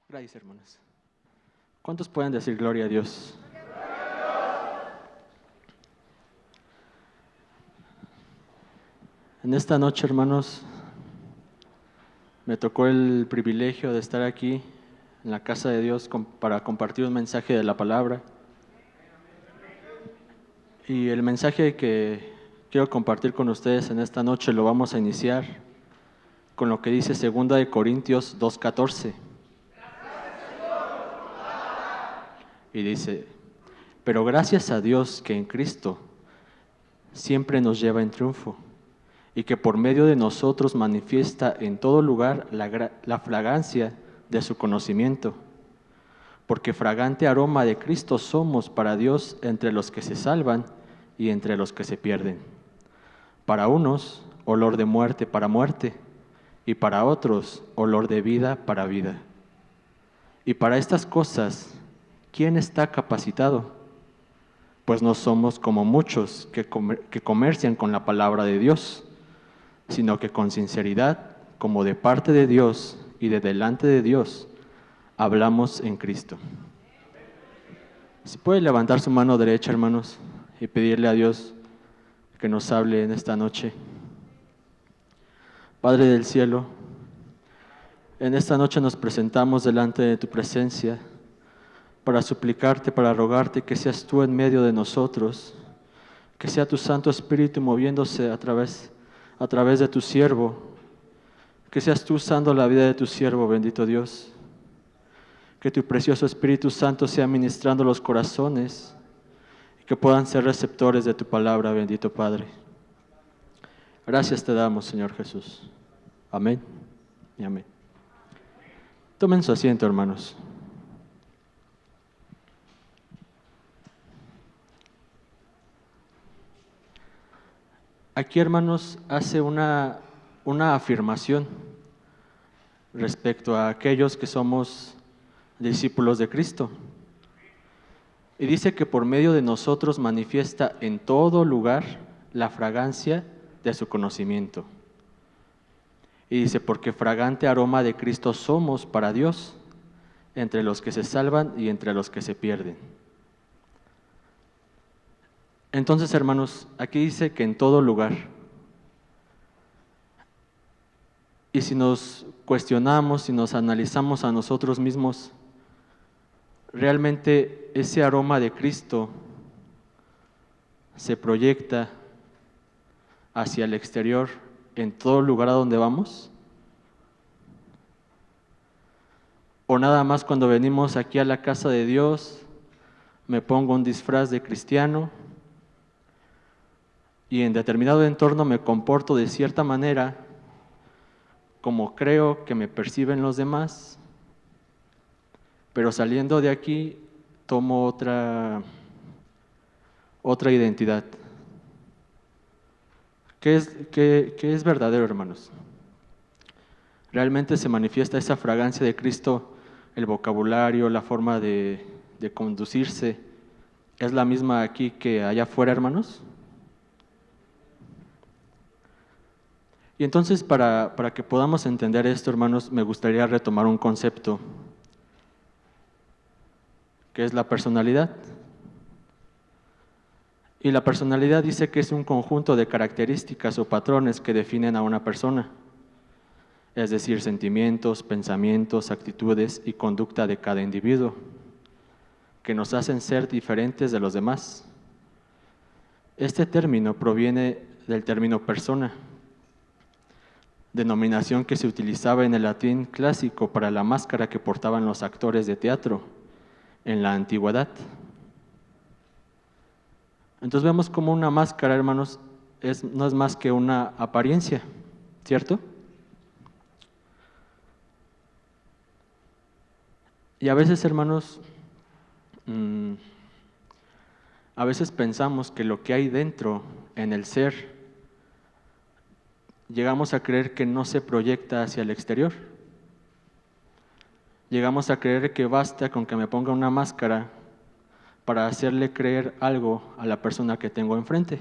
Gracias, hermanos. ¿Cuántos pueden decir gloria a Dios? En esta noche, hermanos, me tocó el privilegio de estar aquí en la casa de Dios para compartir un mensaje de la palabra. Y el mensaje que quiero compartir con ustedes en esta noche lo vamos a iniciar con lo que dice 2 Corintios 2:14. Y dice: pero gracias a Dios que en Cristo siempre nos lleva en triunfo, y que por medio de nosotros manifiesta en todo lugar la fragancia de su conocimiento. Porque fragante aroma de Cristo somos para Dios entre los que se salvan y entre los que se pierden. Para unos, olor de muerte para muerte, y para otros, olor de vida para vida. Y para estas cosas, ¿quién está capacitado? Pues no somos como muchos que comercian con la palabra de Dios, sino que con sinceridad, como de parte de Dios y de delante de Dios, hablamos en Cristo. Si puede levantar su mano derecha, hermanos, y pedirle a Dios que nos hable en esta noche. Padre del cielo, en esta noche nos presentamos delante de tu presencia para suplicarte, para rogarte que seas tú en medio de nosotros, que sea tu Santo Espíritu moviéndose a través de tu siervo, que seas tú usando la vida de tu siervo, bendito Dios. Que tu precioso Espíritu Santo sea ministrando los corazones y que puedan ser receptores de tu palabra, bendito Padre. Gracias te damos, Señor Jesús. Amén y amén. Tomen su asiento, hermanos. Aquí, hermanos, hace una afirmación respecto a aquellos que somos discípulos de Cristo. Y dice que por medio de nosotros manifiesta en todo lugar la fragancia de su conocimiento. Y dice, porque fragante aroma de Cristo somos para Dios, entre los que se salvan y entre los que se pierden. Entonces, hermanos, aquí dice que en todo lugar. Y si nos cuestionamos, si nos analizamos a nosotros mismos, realmente ese aroma de Cristo se proyecta hacia el exterior en todo lugar a donde vamos. O nada más cuando venimos aquí a la casa de Dios, me pongo un disfraz de cristiano y en determinado entorno me comporto de cierta manera como creo que me perciben los demás, pero saliendo de aquí tomo otra identidad. ¿Qué es verdadero, hermanos? ¿Realmente se manifiesta esa fragancia de Cristo? El vocabulario, la forma de conducirse, ¿es la misma aquí que allá afuera, hermanos? Y entonces, para que podamos entender esto, hermanos, me gustaría retomar un concepto, que es la personalidad. Y la personalidad dice que es un conjunto de características o patrones que definen a una persona, es decir, sentimientos, pensamientos, actitudes y conducta de cada individuo, que nos hacen ser diferentes de los demás. Este término proviene del término persona, denominación que se utilizaba en el latín clásico para la máscara que portaban los actores de teatro en la antigüedad. Entonces vemos como una máscara, hermanos, no es más que una apariencia, ¿cierto? Y a veces, hermanos, a veces pensamos que lo que hay dentro, en el ser, llegamos a creer que no se proyecta hacia el exterior. Llegamos a creer que basta con que me ponga una máscara para hacerle creer algo a la persona que tengo enfrente.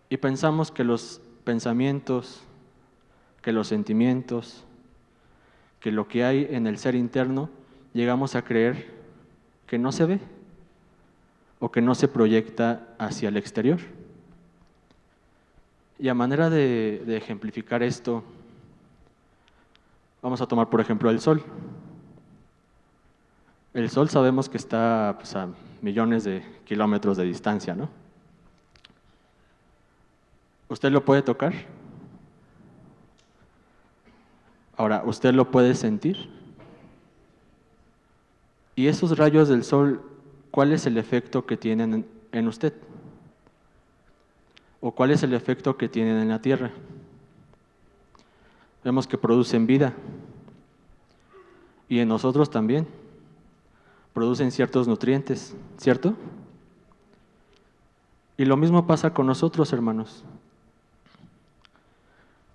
Y pensamos que los pensamientos, que los sentimientos, que lo que hay en el ser interno llegamos a creer que no se ve o que no se proyecta hacia el exterior. Y a manera de ejemplificar esto, vamos a tomar por ejemplo el Sol. El Sol sabemos que está pues, a millones de kilómetros de distancia, ¿no? ¿Usted lo puede tocar? Ahora, ¿usted lo puede sentir? Y esos rayos del Sol, ¿cuál es el efecto que tienen en usted? ¿O cuál es el efecto que tienen en la Tierra? Vemos que producen vida. Y en nosotros también. Producen ciertos nutrientes, ¿cierto? Y lo mismo pasa con nosotros, hermanos.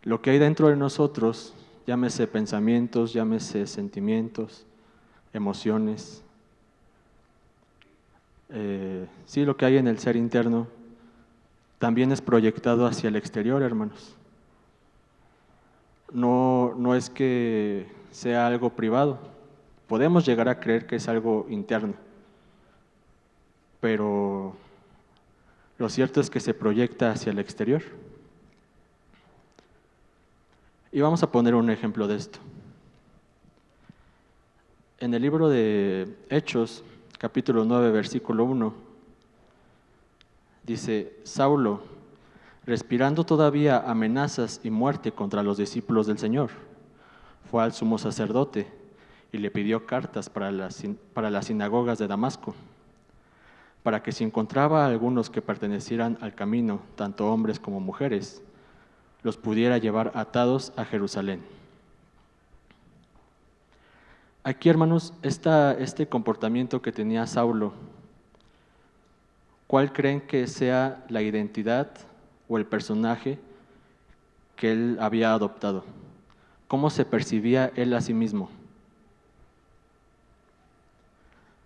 Lo que hay dentro de nosotros, llámese pensamientos, llámese sentimientos, emociones, sí, lo que hay en el ser interno, también es proyectado hacia el exterior, hermanos. No es que sea algo privado, podemos llegar a creer que es algo interno, pero lo cierto es que se proyecta hacia el exterior. Y vamos a poner un ejemplo de esto. En el libro de Hechos, capítulo 9, versículo 1, dice, Saulo, respirando todavía amenazas y muerte contra los discípulos del Señor, fue al sumo sacerdote y le pidió cartas para las sinagogas de Damasco, para que si encontraba a algunos que pertenecieran al camino, tanto hombres como mujeres, los pudiera llevar atados a Jerusalén. Aquí, hermanos, este comportamiento que tenía Saulo, ¿cuál creen que sea la identidad o el personaje que él había adoptado? ¿Cómo se percibía él a sí mismo?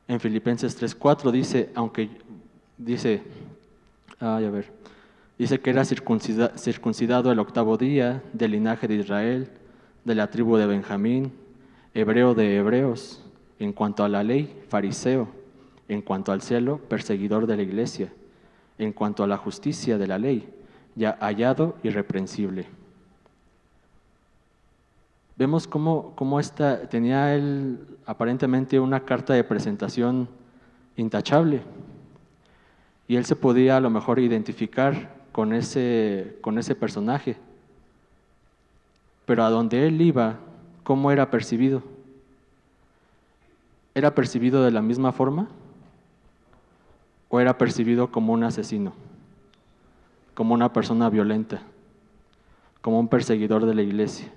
En Filipenses 3:4 dice que era circuncidado el 8º día, del linaje de Israel, de la tribu de Benjamín, hebreo de hebreos, en cuanto a la ley, fariseo, en cuanto al celo, perseguidor de la iglesia, en cuanto a la justicia de la ley, ya hallado irreprensible. Vemos cómo tenía él aparentemente una carta de presentación intachable, y él se podía a lo mejor identificar con ese personaje. Pero a donde él iba, ¿cómo era percibido? ¿Era percibido de la misma forma? ¿O era percibido como un asesino? Como una persona violenta, como un perseguidor de la iglesia.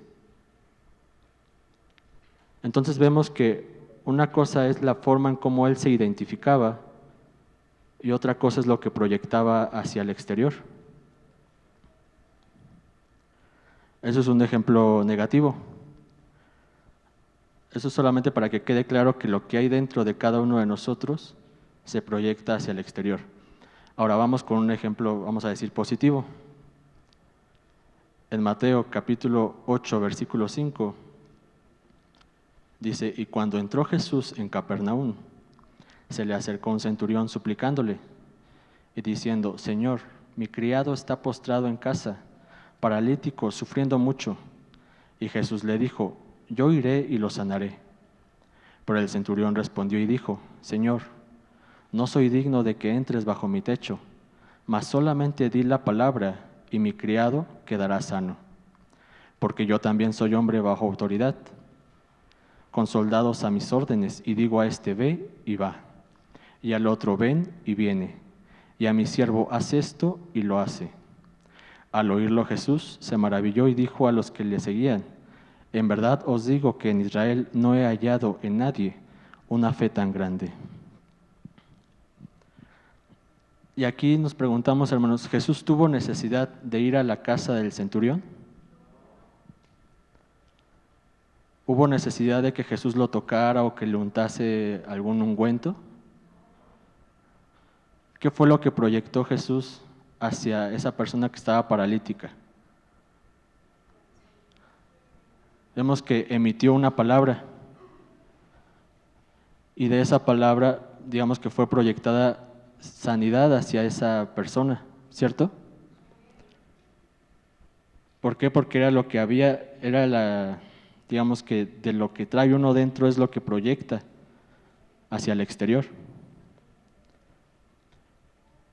Entonces vemos que una cosa es la forma en cómo él se identificaba y otra cosa es lo que proyectaba hacia el exterior. Eso es un ejemplo negativo. Eso es solamente para que quede claro que lo que hay dentro de cada uno de nosotros se proyecta hacia el exterior. Ahora vamos con un ejemplo, vamos a decir, positivo. En Mateo capítulo 8, versículo 5, dice, y cuando entró Jesús en Capernaum, se le acercó un centurión suplicándole y diciendo, Señor, mi criado está postrado en casa, paralítico, sufriendo mucho. Y Jesús le dijo, yo iré y lo sanaré. Pero el centurión respondió y dijo, Señor, no soy digno de que entres bajo mi techo, mas solamente di la palabra y mi criado quedará sano. Porque yo también soy hombre bajo autoridad, con soldados a mis órdenes, y digo a este ve y va, y al otro ven y viene, y a mi siervo haz esto y lo hace. Al oírlo Jesús se maravilló y dijo a los que le seguían, en verdad os digo que en Israel no he hallado en nadie una fe tan grande. Y aquí nos preguntamos, hermanos, ¿Jesús tuvo necesidad de ir a la casa del centurión? ¿Hubo necesidad de que Jesús lo tocara o que le untase algún ungüento? ¿Qué fue lo que proyectó Jesús hacia esa persona que estaba paralítica? vemos que emitió una palabra y de esa palabra, digamos que fue proyectada sanidad hacia esa persona, ¿cierto? ¿Por qué? Porque era lo que había, digamos que de lo que trae uno dentro es lo que proyecta hacia el exterior.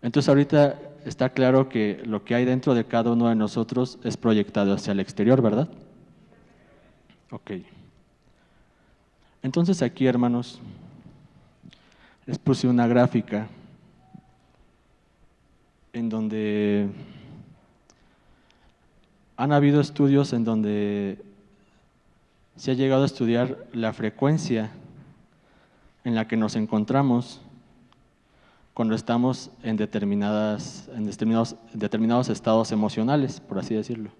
Entonces ahorita está claro que lo que hay dentro de cada uno de nosotros es proyectado hacia el exterior, ¿verdad? Ok. Entonces aquí, hermanos, les puse una gráfica en donde han habido estudios en donde se ha llegado a estudiar la frecuencia en la que nos encontramos cuando estamos en determinados estados emocionales, por así decirlo.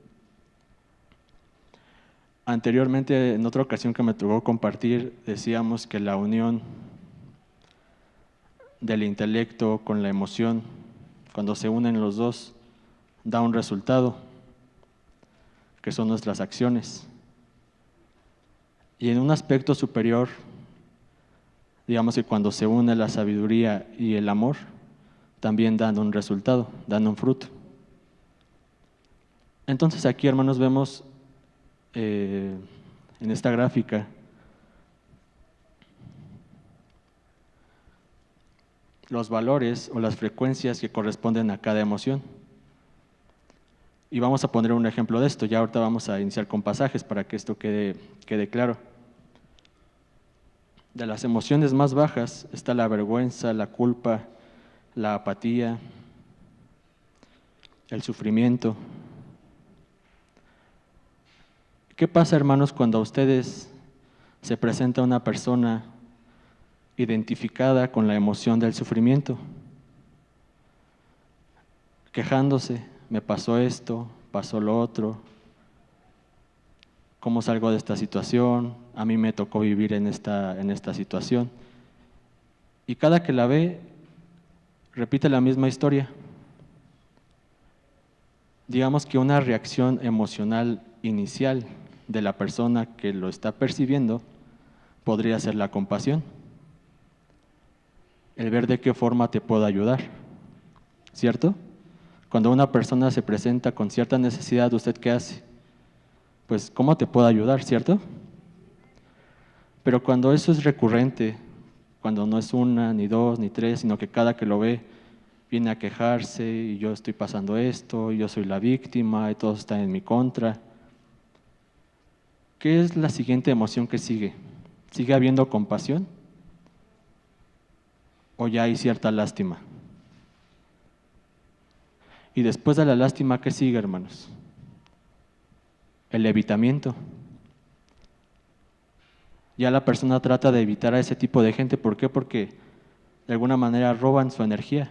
Anteriormente, en otra ocasión que me tocó compartir, decíamos que la unión del intelecto con la emoción, cuando se unen los dos, da un resultado, que son nuestras acciones. Y en un aspecto superior, digamos que cuando se une la sabiduría y el amor, también dan un resultado, dan un fruto. Entonces aquí, hermanos, vemos en esta gráfica los valores o las frecuencias que corresponden a cada emoción. Y vamos a poner un ejemplo de esto. Ya ahorita vamos a iniciar con pasajes para que esto quede claro. De las emociones más bajas está la vergüenza, la culpa, la apatía, el sufrimiento. ¿Qué pasa, hermanos, cuando a ustedes se presenta una persona identificada con la emoción del sufrimiento? Quejándose, me pasó esto, pasó lo otro, ¿cómo salgo de esta situación? A mí me tocó vivir en esta situación. Y cada que la ve, repite la misma historia. Digamos que una reacción emocional inicial de la persona que lo está percibiendo podría ser la compasión. El ver de qué forma te puedo ayudar, ¿cierto? Cuando una persona se presenta con cierta necesidad, ¿usted qué hace? Pues, ¿cómo te puedo ayudar, cierto? Pero cuando eso es recurrente, cuando no es una, ni dos, ni tres, sino que cada que lo ve viene a quejarse y yo estoy pasando esto, y yo soy la víctima y todos están en mi contra. ¿Qué es la siguiente emoción que sigue? ¿Sigue habiendo compasión? ¿O ya hay cierta lástima? Y después de la lástima, ¿qué sigue, hermanos? El evitamiento. Ya la persona trata de evitar a ese tipo de gente. ¿Por qué? Porque de alguna manera roban su energía,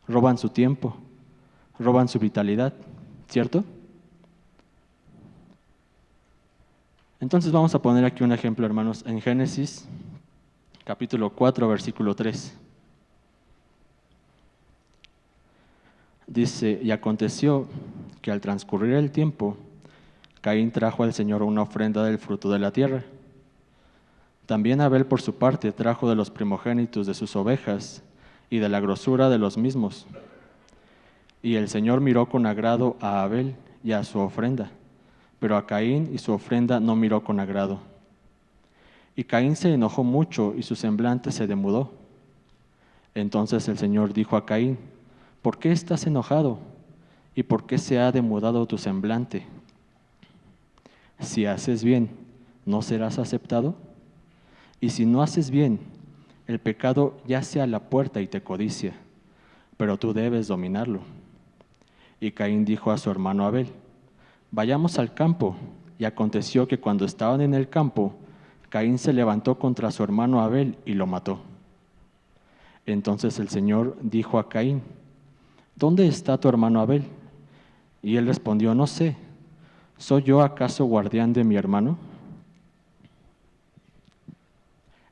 roban su tiempo, roban su vitalidad, ¿cierto? Entonces vamos a poner aquí un ejemplo, hermanos, en Génesis, capítulo 4, versículo 3. Dice, y aconteció que al transcurrir el tiempo, Caín trajo al Señor una ofrenda del fruto de la tierra. También Abel por su parte trajo de los primogénitos de sus ovejas y de la grosura de los mismos. Y el Señor miró con agrado a Abel y a su ofrenda, pero a Caín y su ofrenda no miró con agrado. Y Caín se enojó mucho y su semblante se demudó. Entonces el Señor dijo a Caín, ¿por qué estás enojado? ¿Y por qué se ha demudado tu semblante? Si haces bien, ¿no serás aceptado? Y si no haces bien, el pecado yace a la puerta y te codicia, pero tú debes dominarlo. Y Caín dijo a su hermano Abel, vayamos al campo. Y aconteció que cuando estaban en el campo, Caín se levantó contra su hermano Abel y lo mató. Entonces el Señor dijo a Caín, ¿dónde está tu hermano Abel? Y él respondió, no sé, ¿soy yo acaso guardián de mi hermano?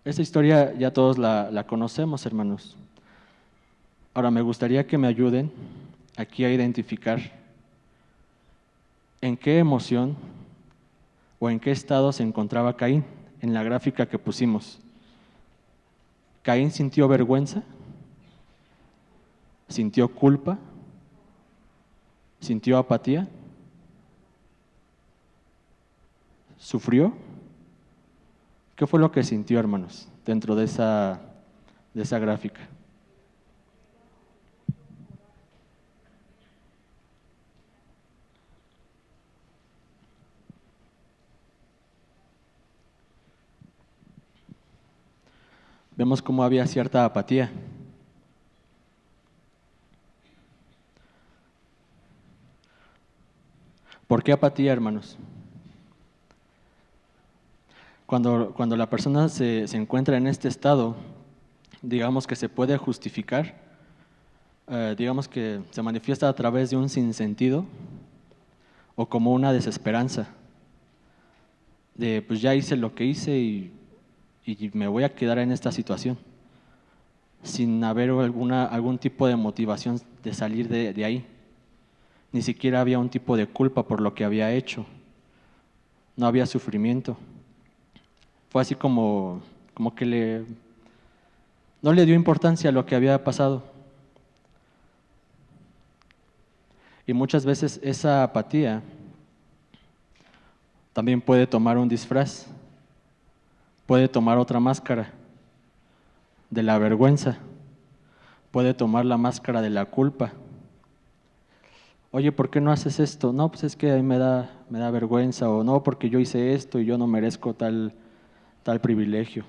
Esta historia ya todos la conocemos, hermanos. Ahora me gustaría que me ayuden aquí a identificar en qué emoción ¿O en qué estado se encontraba Caín? En la gráfica que pusimos. ¿Caín sintió vergüenza? ¿Sintió culpa? ¿Sintió apatía? ¿Sufrió? ¿Qué fue lo que sintió, hermanos, dentro de esa gráfica? Vemos cómo había cierta apatía. ¿Por qué apatía, hermanos? Cuando la persona se encuentra en este estado, digamos que se puede justificar, digamos que se manifiesta a través de un sinsentido o como una desesperanza, de pues ya hice lo que hice y me voy a quedar en esta situación, sin haber algún tipo de motivación de salir de ahí. Ni siquiera había un tipo de culpa por lo que había hecho, no había sufrimiento. Fue así como que no le dio importancia a lo que había pasado. Y muchas veces esa apatía también puede tomar un disfraz, puede tomar otra máscara de la vergüenza, puede tomar la máscara de la culpa. Oye, ¿por qué no haces esto? No, pues es que a mí me da vergüenza, o no, porque yo hice esto y yo no merezco tal privilegio.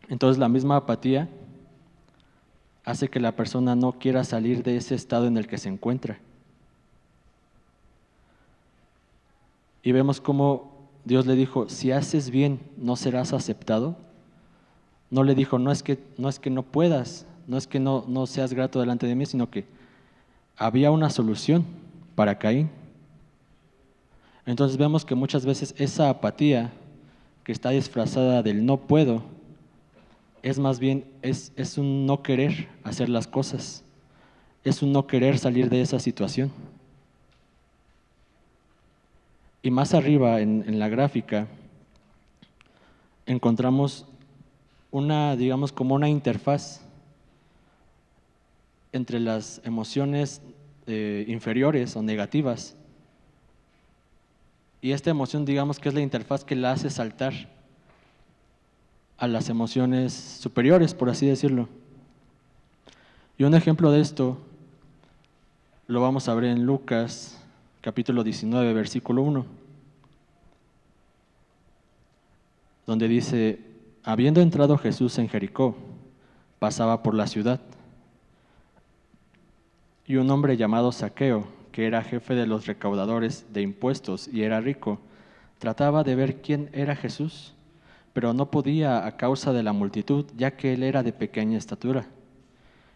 Entonces la misma apatía hace que la persona no quiera salir de ese estado en el que se encuentra. Y vemos cómo Dios le dijo, si haces bien, ¿no serás aceptado? No le dijo, no es que no puedas, no es que no seas grato delante de mí, sino que había una solución para Caín. Entonces vemos que muchas veces esa apatía que está disfrazada del no puedo, es más bien, es un no querer hacer las cosas, es un no querer salir de esa situación. Y más arriba en la gráfica encontramos digamos, como una interfaz entre las emociones inferiores o negativas. Y esta emoción, digamos que es la interfaz que la hace saltar a las emociones superiores, por así decirlo. Y un ejemplo de esto lo vamos a ver en Lucas, capítulo 19, versículo 1, donde dice, habiendo entrado Jesús en Jericó, pasaba por la ciudad. Y un hombre llamado Zaqueo, que era jefe de los recaudadores de impuestos y era rico, trataba de ver quién era Jesús, pero no podía a causa de la multitud, ya que él era de pequeña estatura.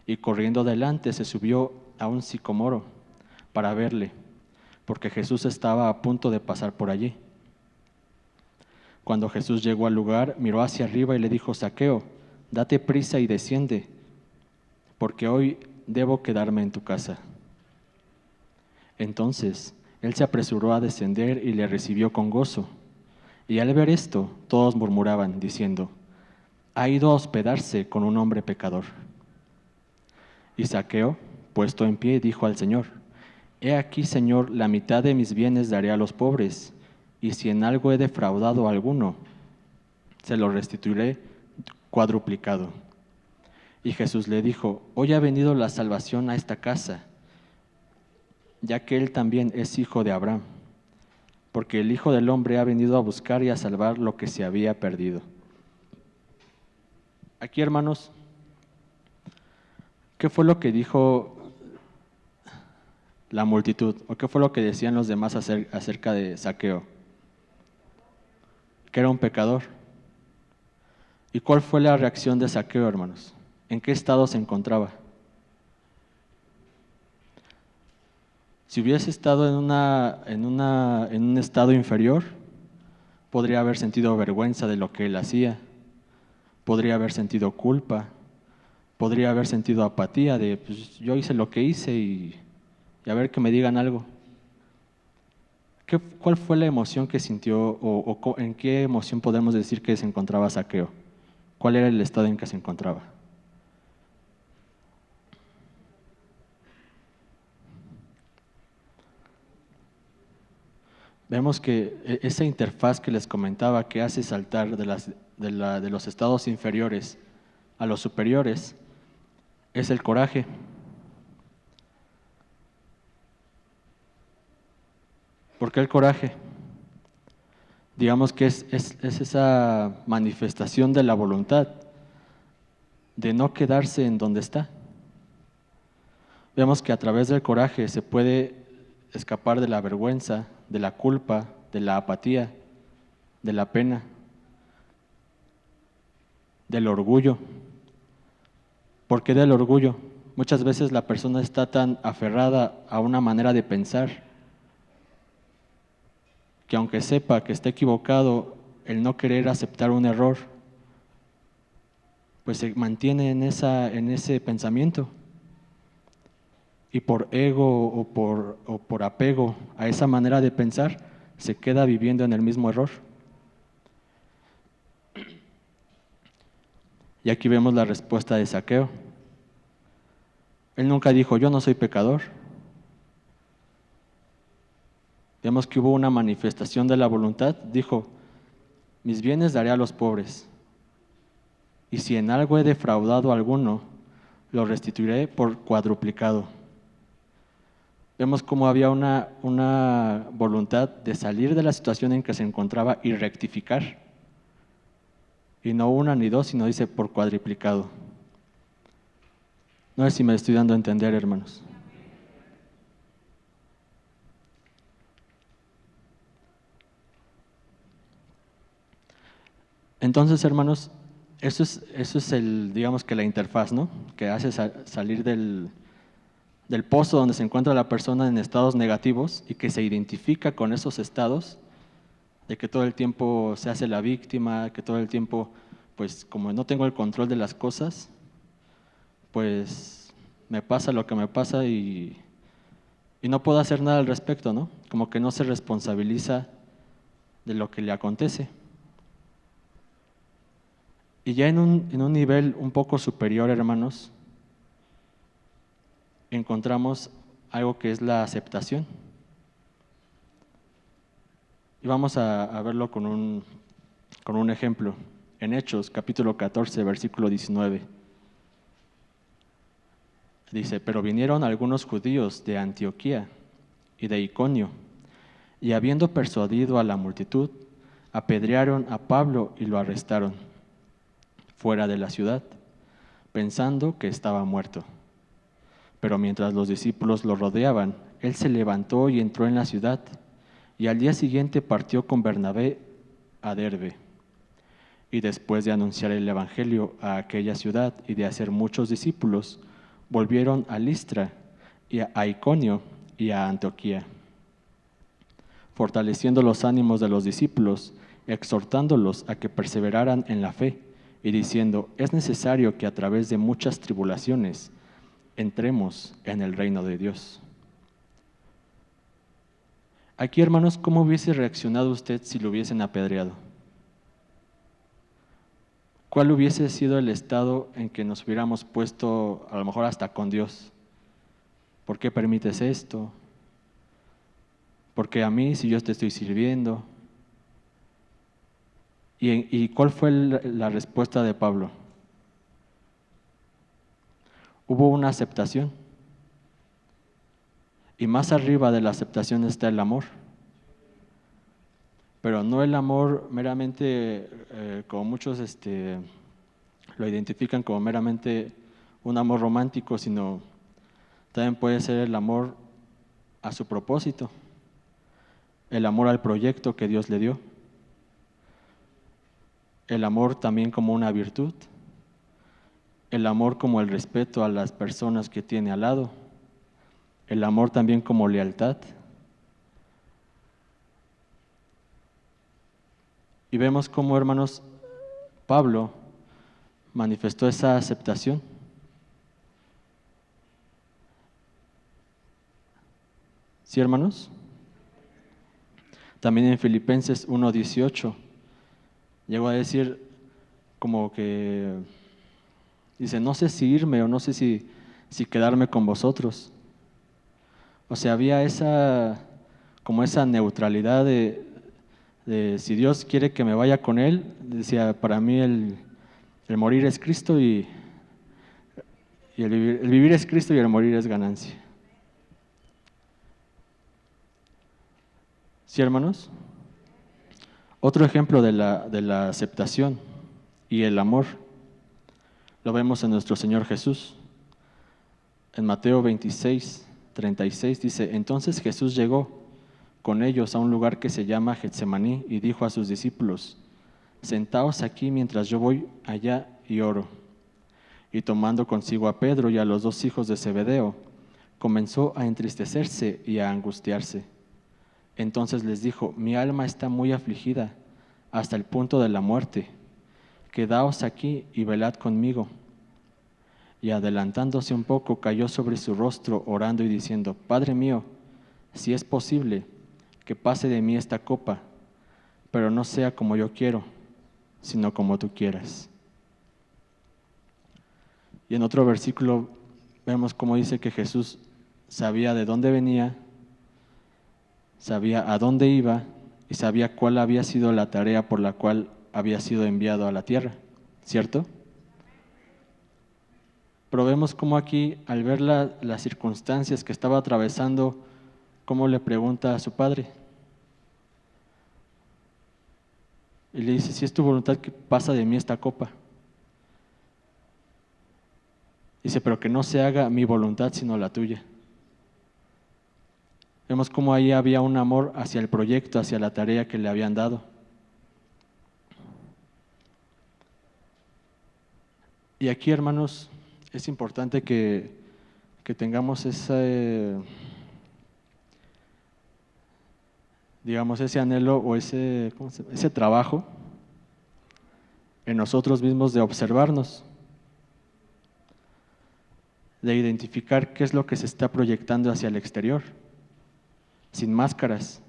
Y corriendo adelante se subió a un sicomoro para verle, porque Jesús estaba a punto de pasar por allí. Cuando Jesús llegó al lugar, miró hacia arriba y le dijo, Zaqueo, date prisa y desciende, porque hoy debo quedarme en tu casa. Entonces él se apresuró a descender y le recibió con gozo. Y al ver esto, todos murmuraban, diciendo, ha ido a hospedarse con un hombre pecador. Y Zaqueo, puesto en pie, dijo al Señor, he aquí, Señor, la mitad de mis bienes daré a los pobres, y si en algo he defraudado a alguno, se lo restituiré cuadruplicado. Y Jesús le dijo, hoy ha venido la salvación a esta casa, ya que él también es hijo de Abraham, porque el Hijo del Hombre ha venido a buscar y a salvar lo que se había perdido. Aquí, hermanos, ¿qué fue lo que dijo la multitud? ¿O qué fue lo que decían los demás acerca de Zaqueo? Que era un pecador. ¿Y cuál fue la reacción de Zaqueo, hermanos? ¿En qué estado se encontraba? Si hubiese estado en un estado inferior, podría haber sentido vergüenza de lo que él hacía, podría haber sentido culpa, podría haber sentido apatía de, pues yo hice lo que hice y a ver que me digan algo. ¿Cuál fue la emoción que sintió en qué emoción podemos decir que se encontraba Zaqueo? ¿Cuál era el estado en que se encontraba? Vemos que esa interfaz que les comentaba que hace saltar de los estados inferiores a los superiores es el coraje. ¿Por qué el coraje? Digamos que es esa manifestación de la voluntad de no quedarse en donde está. Vemos que a través del coraje se puede escapar de la vergüenza, de la culpa, de la apatía, de la pena, del orgullo. ¿Por qué del orgullo? Muchas veces la persona está tan aferrada a una manera de pensar que aunque sepa que está equivocado, el no querer aceptar un error, pues se mantiene en ese pensamiento. Y por ego o por apego a esa manera de pensar, se queda viviendo en el mismo error. Y aquí vemos la respuesta de Zaqueo. Él nunca dijo, yo no soy pecador. Vemos que hubo una manifestación de la voluntad. Dijo, mis bienes daré a los pobres. Y si en algo he defraudado a alguno, lo restituiré por cuadruplicado. Vemos cómo había una voluntad de salir de la situación en que se encontraba y rectificar. Y no una ni dos, sino dice por cuadriplicado. No sé si me estoy dando a entender, hermanos. Entonces, hermanos, eso es digamos que la interfaz, ¿no? Que hace salir del pozo donde se encuentra la persona en estados negativos y que se identifica con esos estados, de que todo el tiempo se hace la víctima, que todo el tiempo, pues como no tengo el control de las cosas, pues me pasa lo que me pasa y no puedo hacer nada al respecto, ¿no? Como que no se responsabiliza de lo que le acontece. Y ya en un nivel un poco superior, hermanos, encontramos algo que es la aceptación. Y vamos a verlo con un ejemplo. En Hechos, capítulo 14, versículo 19. Dice, pero vinieron algunos judíos de Antioquía y de Iconio, y habiendo persuadido a la multitud, apedrearon a Pablo y lo arrestaron fuera de la ciudad, pensando que estaba muerto. Pero mientras los discípulos lo rodeaban, él se levantó y entró en la ciudad, y al día siguiente partió con Bernabé a Derbe. Y después de anunciar el evangelio a aquella ciudad y de hacer muchos discípulos, volvieron a Listra y a Iconio y a Antioquía, fortaleciendo los ánimos de los discípulos, exhortándolos a que perseveraran en la fe y diciendo, es necesario que a través de muchas tribulaciones entremos en el reino de Dios. Aquí, hermanos, ¿cómo hubiese reaccionado usted si lo hubiesen apedreado? ¿Cuál hubiese sido el estado en que nos hubiéramos puesto, a lo mejor hasta con Dios? ¿Por qué permites esto? ¿Por qué a mí si yo te estoy sirviendo? ¿Y cuál fue la respuesta de Pablo? Hubo una aceptación. Y más arriba de la aceptación está el amor. Pero no el amor meramente, como muchos lo identifican como meramente un amor romántico, sino también puede ser el amor a su propósito, el amor al proyecto que Dios le dio, el amor también como una virtud, el amor como el respeto a las personas que tiene al lado, el amor también como lealtad. Y vemos cómo, hermanos, Pablo manifestó esa aceptación. ¿Sí, hermanos? También en Filipenses 1:18 llegó a decir como que, dice, no sé si irme o no sé si quedarme con vosotros. O sea, había como esa neutralidad de si Dios quiere que me vaya con Él, decía, para mí el morir es Cristo y el vivir es Cristo y el morir es ganancia. ¿Sí, hermanos? Otro ejemplo de la aceptación y el amor lo vemos en nuestro Señor Jesús. En Mateo 26:36 dice, entonces Jesús llegó con ellos a un lugar que se llama Getsemaní y dijo a sus discípulos, sentaos aquí mientras yo voy allá y oro. Y tomando consigo a Pedro y a los dos hijos de Zebedeo, comenzó a entristecerse y a angustiarse. Entonces les dijo, mi alma está muy afligida hasta el punto de la muerte. Quedaos aquí y velad conmigo. Y adelantándose un poco, cayó sobre su rostro, orando y diciendo, Padre mío, si es posible, que pase de mí esta copa, pero no sea como yo quiero, sino como tú quieras. Y en otro versículo vemos cómo dice que Jesús sabía de dónde venía, sabía a dónde iba y sabía cuál había sido la tarea por la cual había sido enviado a la tierra, ¿cierto? Pero vemos cómo aquí, al ver las circunstancias que estaba atravesando, cómo le pregunta a su padre. Y le dice, si es tu voluntad que pasa de mí esta copa. Dice, pero que no se haga mi voluntad sino la tuya. Vemos cómo ahí había un amor hacia el proyecto, hacia la tarea que le habían dado. Y aquí, hermanos, es importante que tengamos digamos, ese anhelo o ese trabajo en nosotros mismos de observarnos, de identificar qué es lo que se está proyectando hacia el exterior, sin máscaras.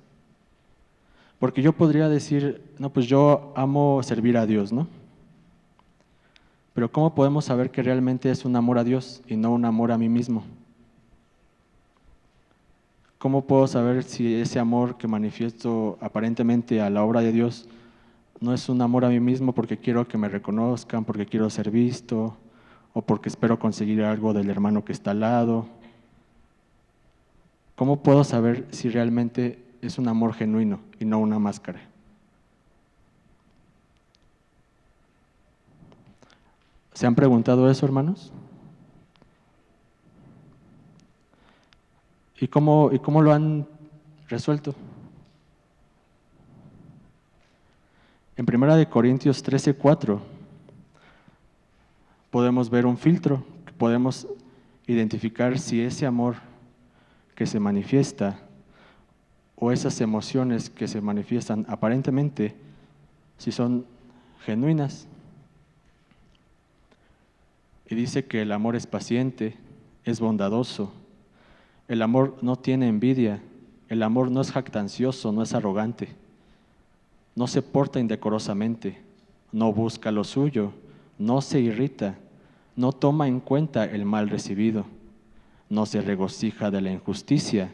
Porque yo podría decir, no, pues yo amo servir a Dios, ¿no? Pero ¿cómo podemos saber que realmente es un amor a Dios y no un amor a mí mismo? ¿Cómo puedo saber si ese amor que manifiesto aparentemente a la obra de Dios no es un amor a mí mismo porque quiero que me reconozcan, porque quiero ser visto, o porque espero conseguir algo del hermano que está al lado? ¿Cómo puedo saber si realmente es un amor genuino y no una máscara? ¿Se han preguntado eso, hermanos? ¿Y cómo lo han resuelto? En 1 Corintios 13:4 podemos ver un filtro, que podemos identificar si ese amor que se manifiesta o esas emociones que se manifiestan aparentemente, si son genuinas. Y dice que el amor es paciente, es bondadoso, el amor no tiene envidia, el amor no es jactancioso, no es arrogante, no se porta indecorosamente, no busca lo suyo, no se irrita, no toma en cuenta el mal recibido, no se regocija de la injusticia,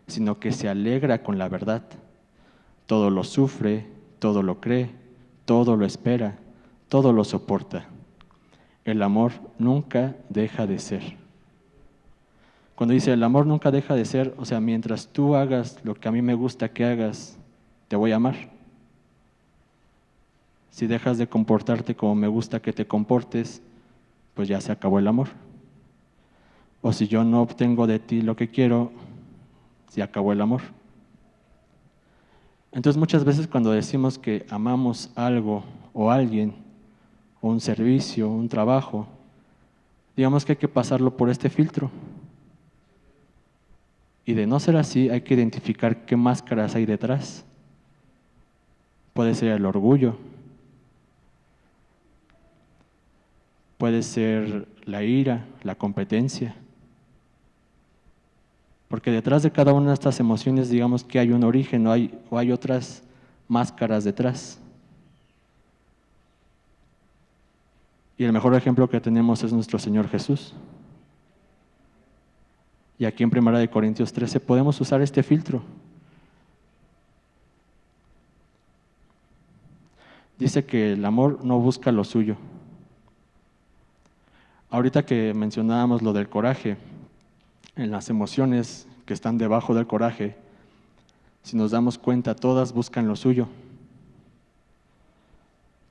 sino que se alegra con la verdad. Todo lo sufre, todo lo cree, todo lo espera, todo lo soporta. El amor nunca deja de ser. Cuando dice el amor nunca deja de ser, o sea, mientras tú hagas lo que a mí me gusta que hagas, te voy a amar. Si dejas de comportarte como me gusta que te comportes, pues ya se acabó el amor. O si yo no obtengo de ti lo que quiero, se acabó el amor. Entonces muchas veces cuando decimos que amamos algo o alguien, o un servicio, un trabajo, digamos que hay que pasarlo por este filtro. Y de no ser así, hay que identificar qué máscaras hay detrás. Puede ser el orgullo, puede ser la ira, la competencia, Porque detrás de cada una de estas emociones, digamos que hay un origen o hay otras máscaras detrás. Y el mejor ejemplo que tenemos es nuestro Señor Jesús. Y aquí en 1 Corintios 13 podemos usar este filtro. Dice que el amor no busca lo suyo. Ahorita que mencionábamos lo del coraje, en las emociones que están debajo del coraje, si nos damos cuenta, todas buscan lo suyo.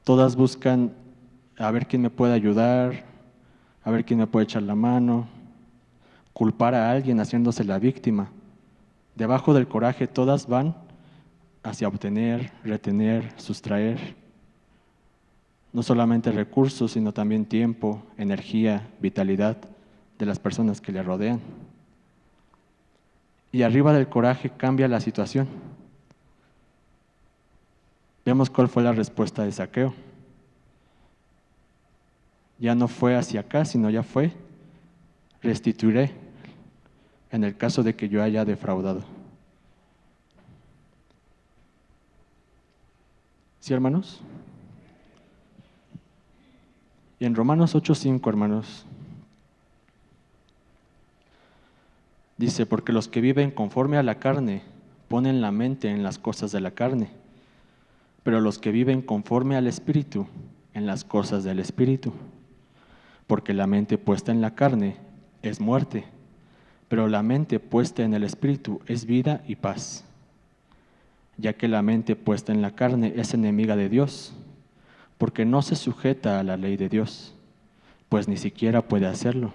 Todas buscan a ver quién me puede ayudar, a ver quién me puede echar la mano, culpar a alguien haciéndose la víctima. Debajo del coraje todas van hacia obtener, retener, sustraer, no solamente recursos, sino también tiempo, energía, vitalidad de las personas que le rodean. Y arriba del coraje cambia la situación. Vemos cuál fue la respuesta de Zaqueo. Ya no fue hacia acá, sino ya fue, restituiré, en el caso de que yo haya defraudado. ¿Sí, hermanos? Y en Romanos 8:5, hermanos, dice, porque los que viven conforme a la carne ponen la mente en las cosas de la carne, pero los que viven conforme al Espíritu, en las cosas del Espíritu. Porque la mente puesta en la carne es muerte, pero la mente puesta en el Espíritu es vida y paz. Ya que la mente puesta en la carne es enemiga de Dios, porque no se sujeta a la ley de Dios, pues ni siquiera puede hacerlo.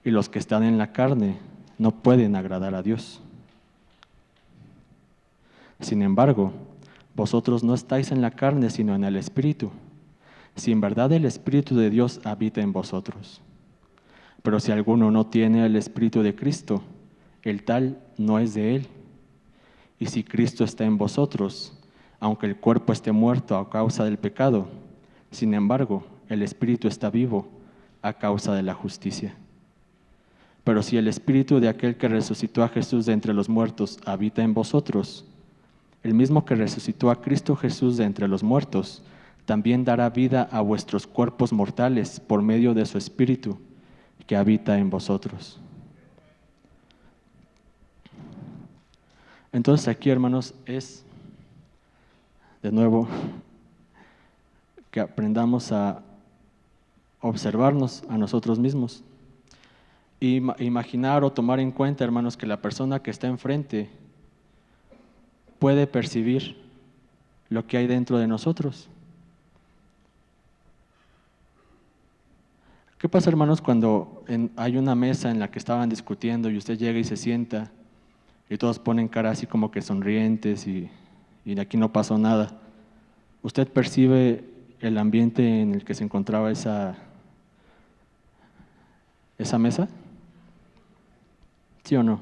Y los que están en la carne no pueden agradar a Dios. Sin embargo, vosotros no estáis en la carne, sino en el Espíritu, si en verdad el Espíritu de Dios habita en vosotros. Pero si alguno no tiene el Espíritu de Cristo, el tal no es de él. Y si Cristo está en vosotros, aunque el cuerpo esté muerto a causa del pecado, sin embargo, el Espíritu está vivo a causa de la justicia. Pero si el Espíritu de aquel que resucitó a Jesús de entre los muertos habita en vosotros, el mismo que resucitó a Cristo Jesús de entre los muertos, también dará vida a vuestros cuerpos mortales por medio de su Espíritu que habita en vosotros. Entonces aquí, hermanos, es, de nuevo, que aprendamos a observarnos a nosotros mismos. Y imaginar o tomar en cuenta, hermanos, que la persona que está enfrente puede percibir lo que hay dentro de nosotros. ¿Qué pasa, hermanos, cuando hay una mesa en la que estaban discutiendo y usted llega y se sienta y todos ponen cara así como que sonrientes y de aquí no pasó nada? ¿Usted percibe el ambiente en el que se encontraba esa mesa? ¿Sí o no?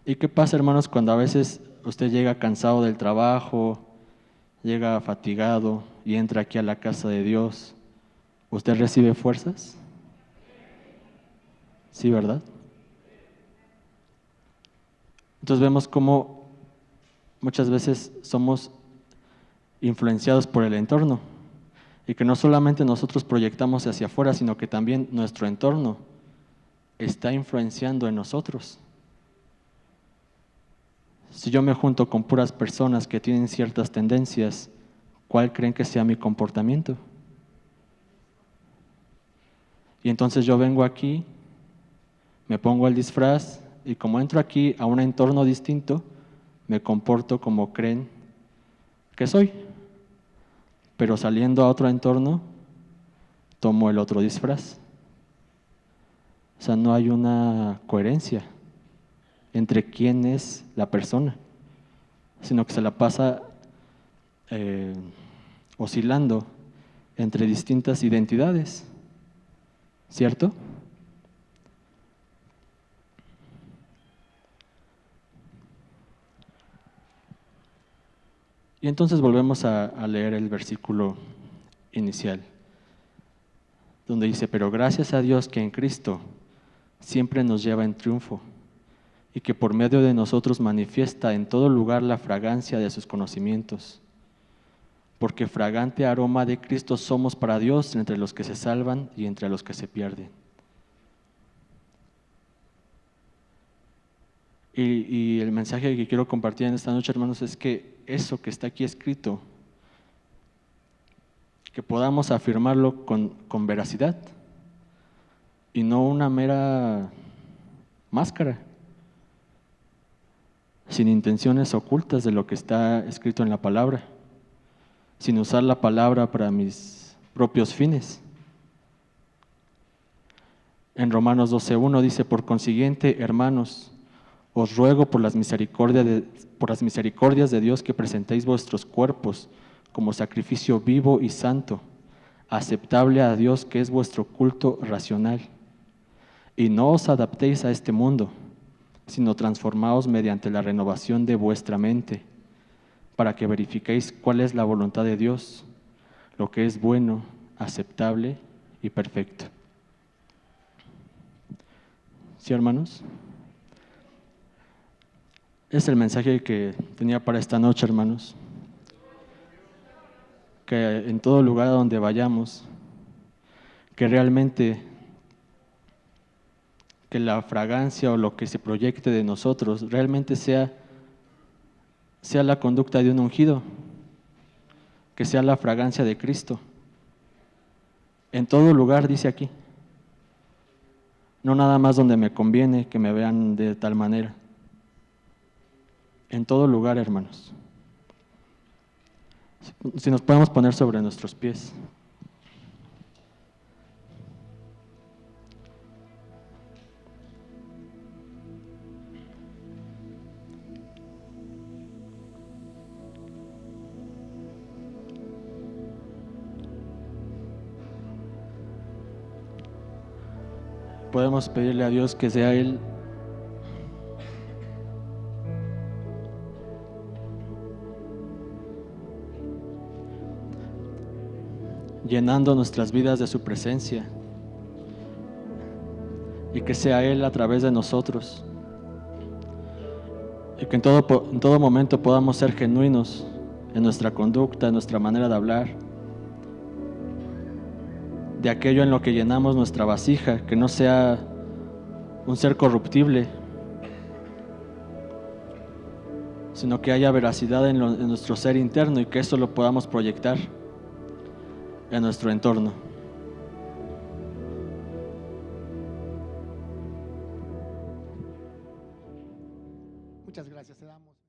¿Y qué pasa, hermanos, cuando a veces usted llega cansado del trabajo, llega fatigado y entra aquí a la casa de Dios? ¿Usted recibe fuerzas? Sí, ¿verdad? Entonces vemos cómo muchas veces somos influenciados por el entorno y que no solamente nosotros proyectamos hacia afuera, sino que también nuestro entorno está influenciando en nosotros. Si yo me junto con puras personas que tienen ciertas tendencias, ¿cuál creen que sea mi comportamiento? Y entonces yo vengo aquí, me pongo el disfraz y como entro aquí a un entorno distinto, me comporto como creen que soy. Pero saliendo a otro entorno, tomo el otro disfraz. O sea, no hay una coherencia entre quién es la persona, sino que se la pasa oscilando entre distintas identidades, ¿cierto? Y entonces volvemos a leer el versículo inicial, donde dice, pero gracias a Dios que en Cristo siempre nos lleva en triunfo y que por medio de nosotros manifiesta en todo lugar la fragancia de sus conocimientos. Porque fragante aroma de Cristo somos para Dios entre los que se salvan y entre los que se pierden. Y el mensaje que quiero compartir en esta noche, hermanos, es que eso que está aquí escrito, que podamos afirmarlo con veracidad y no una mera máscara, sin intenciones ocultas de lo que está escrito en la palabra, sin usar la palabra para mis propios fines. En Romanos 12:1 dice: por consiguiente, hermanos, os ruego por las misericordias de Dios que presentéis vuestros cuerpos como sacrificio vivo y santo, aceptable a Dios, que es vuestro culto racional. Y no os adaptéis a este mundo, sino transformaos mediante la renovación de vuestra mente, para que verifiquéis cuál es la voluntad de Dios, lo que es bueno, aceptable y perfecto. ¿Sí, hermanos? Es el mensaje que tenía para esta noche, hermanos. Que en todo lugar a donde vayamos, que realmente que la fragancia o lo que se proyecte de nosotros realmente sea la conducta de un ungido, que sea la fragancia de Cristo. En todo lugar, dice aquí. No nada más donde me conviene que me vean de tal manera. En todo lugar, hermanos. Si nos podemos poner sobre nuestros pies. Podemos pedirle a Dios que sea Él llenando nuestras vidas de su presencia y que sea Él a través de nosotros y que en todo momento podamos ser genuinos en nuestra conducta, en nuestra manera de hablar, de aquello en lo que llenamos nuestra vasija, que no sea un ser corruptible, sino que haya veracidad en nuestro ser interno y que eso lo podamos proyectar en nuestro entorno. Muchas gracias, te damos.